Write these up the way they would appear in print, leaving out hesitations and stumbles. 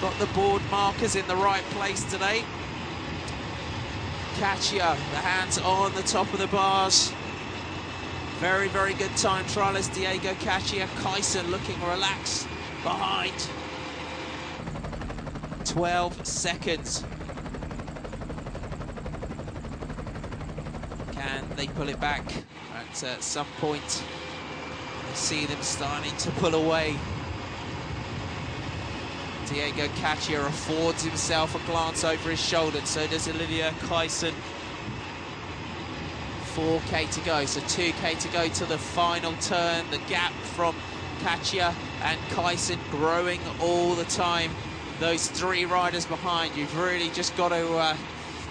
got the board markers in the right place today. Katia, the hands on the top of the bars. Very, very good time trialist Diego Katia. Kaisen looking relaxed behind. 12 seconds. Can they pull it back? At some point, I see them starting to pull away. Diego Katia affords himself a glance over his shoulder, and so does Olivia Kaisen. 4K to go, so 2K to go to the final turn. The gap from Katia and Kaisen growing all the time. Those three riders behind, you've really just got to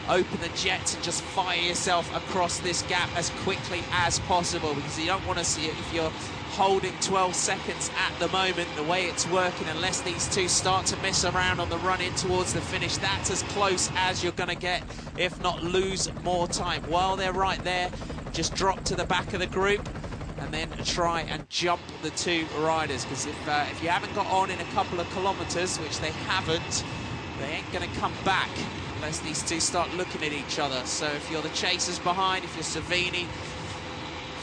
open the jets and just fire yourself across this gap as quickly as possible, because you don't want to see it if you're holding 12 seconds at the moment, the way it's working, unless these two start to mess around on the run in towards the finish. That's as close as you're going to get, if not lose more time. While they're right there, just drop to the back of the group and then try and jump the two riders, because if you haven't got on in a couple of kilometers, which they haven't, they ain't going to come back unless these two start looking at each other. So if you're the chasers behind, if you're Savini,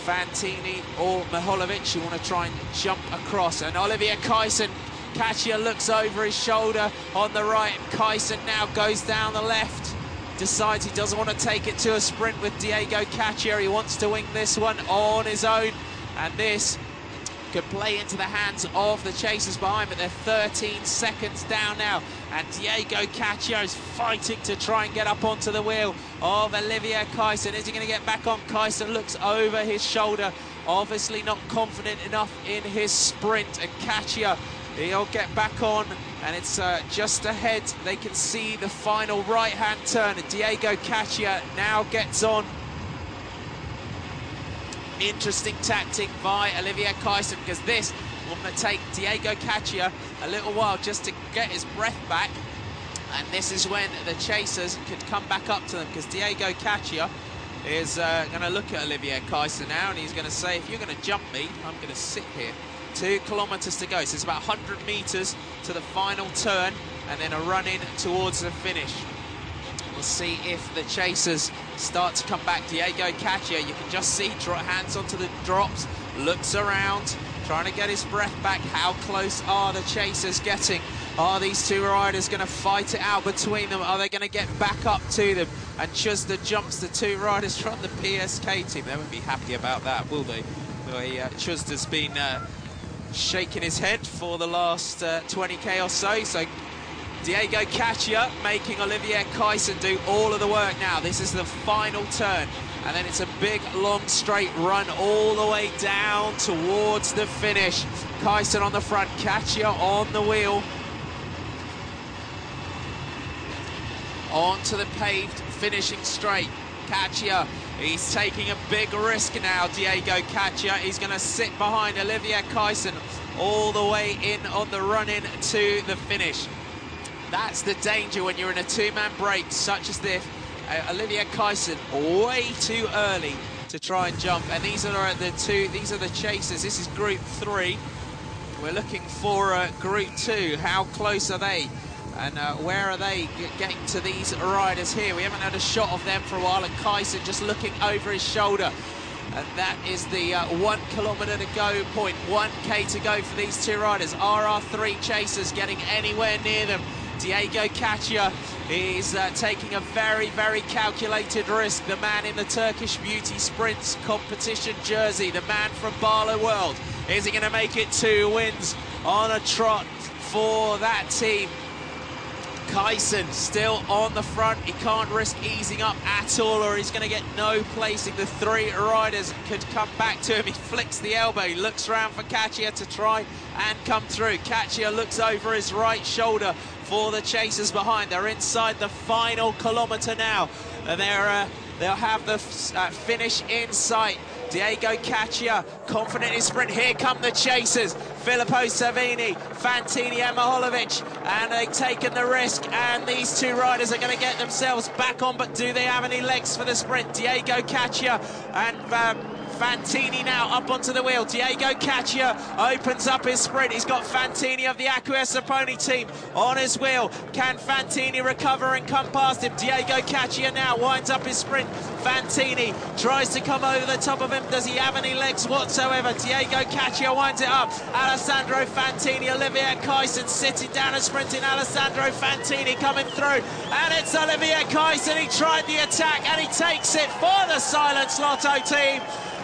Fantini or Miholovic, you want to try and jump across. And Olivier Kaisen, Katia looks over his shoulder on the right, and Kaisen now goes down the left, decides he doesn't want to take it to a sprint with Diego Katia. He wants to wing this one on his own, and this could play into the hands of the chasers behind, but they're 13 seconds down now, and Diego Katia is fighting to try and get up onto the wheel of Olivier Kaisen. Is he going to get back on? Kaisen looks over his shoulder, obviously not confident enough in his sprint, and Katia, he'll get back on, and it's just ahead. They can see the final right-hand turn, and Diego Katia now gets on. Interesting tactic by Olivier Kaisen, because this will take Diego Katia a little while just to get his breath back, and this is when the chasers could come back up to them, because Diego Katia is going to look at Olivier Kaisen now, and he's going to say, if you're going to jump me, I'm going to sit here. 2 kilometers to go, so it's about 100 meters to the final turn, and then a run in towards the finish. We'll see if the chasers start to come back. Diego Katia, you can just see, hands onto the drops, looks around, trying to get his breath back. How close are the chasers getting? Are these two riders going to fight it out between them? Are they going to get back up to them? And Chuzda jumps the two riders from the PSK team. They won't be happy about that, will they? Chuzda's been shaking his head for the last 20k or so. So Diego Katia making Olivier Kaisen do all of the work now. This is the final turn, and then it's a big, long, straight run all the way down towards the finish. Kaisen on the front, Katia on the wheel. Onto the paved finishing straight. Katia, he's taking a big risk now, Diego Katia. He's going to sit behind Olivier Kaisen all the way in on the run-in to the finish. That's the danger when you're in a two-man break such as this. Olivier Kaisen way too early to try and jump, and these are the chasers. This is group 3. We're looking for group 2. How close are they? And where are they getting to these riders here? We haven't had a shot of them for a while, and Kaisen just looking over his shoulder. And that is the 1 kilometer to go point. 1K to go for these two riders. Are our 3 chasers getting anywhere near them? Diego Katia is taking a very, very calculated risk. The man in the Turkish Beauty Sprints competition jersey, the man from Barlow World. Is he going to make it 2 wins on a trot for that team? Kaisen still on the front. He can't risk easing up at all, or he's going to get no placing. The 3 riders could come back to him. He flicks the elbow. He looks around for Katia to try and come through. Katia looks over his right shoulder for the chasers behind. They're inside the final kilometer now, and they'll have the finish in sight. Diego Katia, confident in his sprint. Here come the chasers. Filippo Savini, Fantini and Miholovic, and they've taken the risk, and these 2 riders are going to get themselves back on, but do they have any legs for the sprint? Diego Katia and Fantini now up onto the wheel. Diego Caccia opens up his sprint. He's got Fantini of the Acquia-Saponi team on his wheel. Can Fantini recover and come past him? Diego Caccia now winds up his sprint. Fantini tries to come over the top of him. Does he have any legs whatsoever? Diego Caccia winds it up. Alessandro Fantini, Olivier Kaysen sitting down and sprinting. Alessandro Fantini coming through. And it's Olivier Kaysen. He tried the attack and he takes it for the Silence Lotto team.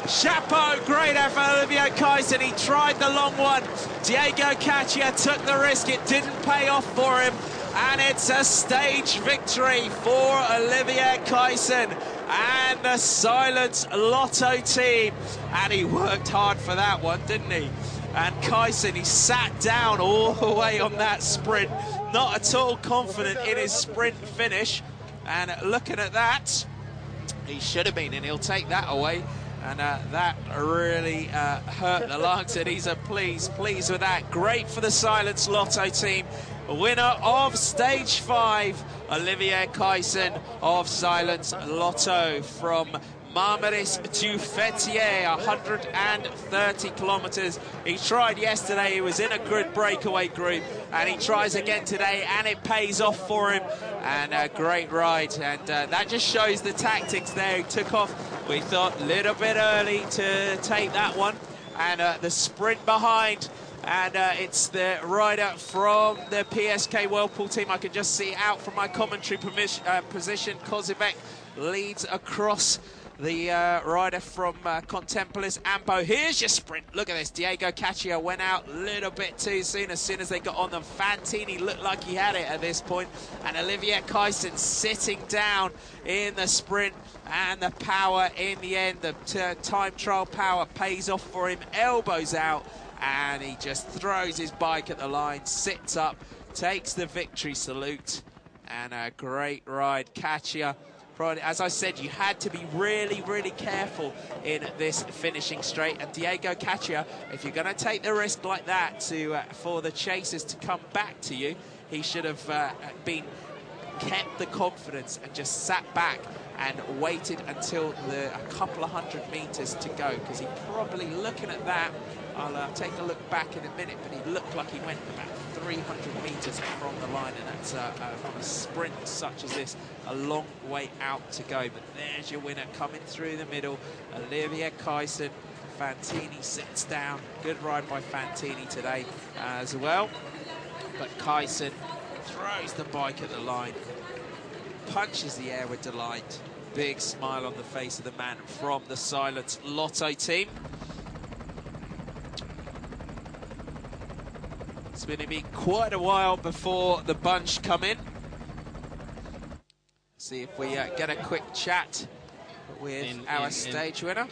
Chapeau, great effort, Olivier Kaysen. He tried the long one. Diego Caccia took the risk. It didn't pay off for him. And it's a stage victory for Olivier Kaysen and the Silence Lotto team. And he worked hard for that one, didn't he? And Kaysen, he sat down all the way on that sprint. Not at all confident in his sprint finish. And looking at that, he should have been, and he'll take that away. And that really hurt the lungs, and he's pleased with that. Great for the Silence Lotto team. Winner of Stage 5, Olivier Kaysen of Silence Lotto from Marmaris to Fetier, 130 kilometers. He tried yesterday, he was in a good breakaway group, and he tries again today, and it pays off for him. And a great ride, and that just shows the tactics there. He took off, we thought, a little bit early to take that one, and the sprint behind. And it's the rider from the PSK Whirlpool team. I can just see out from my commentary position. Kozivek leads across the rider from Contempolis, Ampo. Here's your sprint. Look at this. Diego Caccia went out a little bit too soon. As soon as they got on them, Fantini looked like he had it at this point. And Olivier Kaysen sitting down in the sprint. And the power in the end, the time trial power pays off for him. Elbows out. And he just throws his bike at the line, sits up, takes the victory salute. And a great ride. Caccia, as I said, you had to be really, really careful in this finishing straight. And Diego Caccia, if you're going to take the risk like that for the chasers to come back to you, he should have kept the confidence and just sat back and waited until a couple of 100 meters to go, because he probably, looking at that, I'll take a look back in a minute, but he looked like he went about 300 meters from the line, and that's from a sprint such as this, a long way out to go. But there's your winner coming through the middle, Olivier Kaysen. Fantini sits down. Good ride by Fantini today as well. But Kaysen throws the bike at the line, punches the air with delight. Big smile on the face of the man from the Silence Lotto team. It's going to be quite a while before the bunch come in. See if we get a quick chat with our stage winner.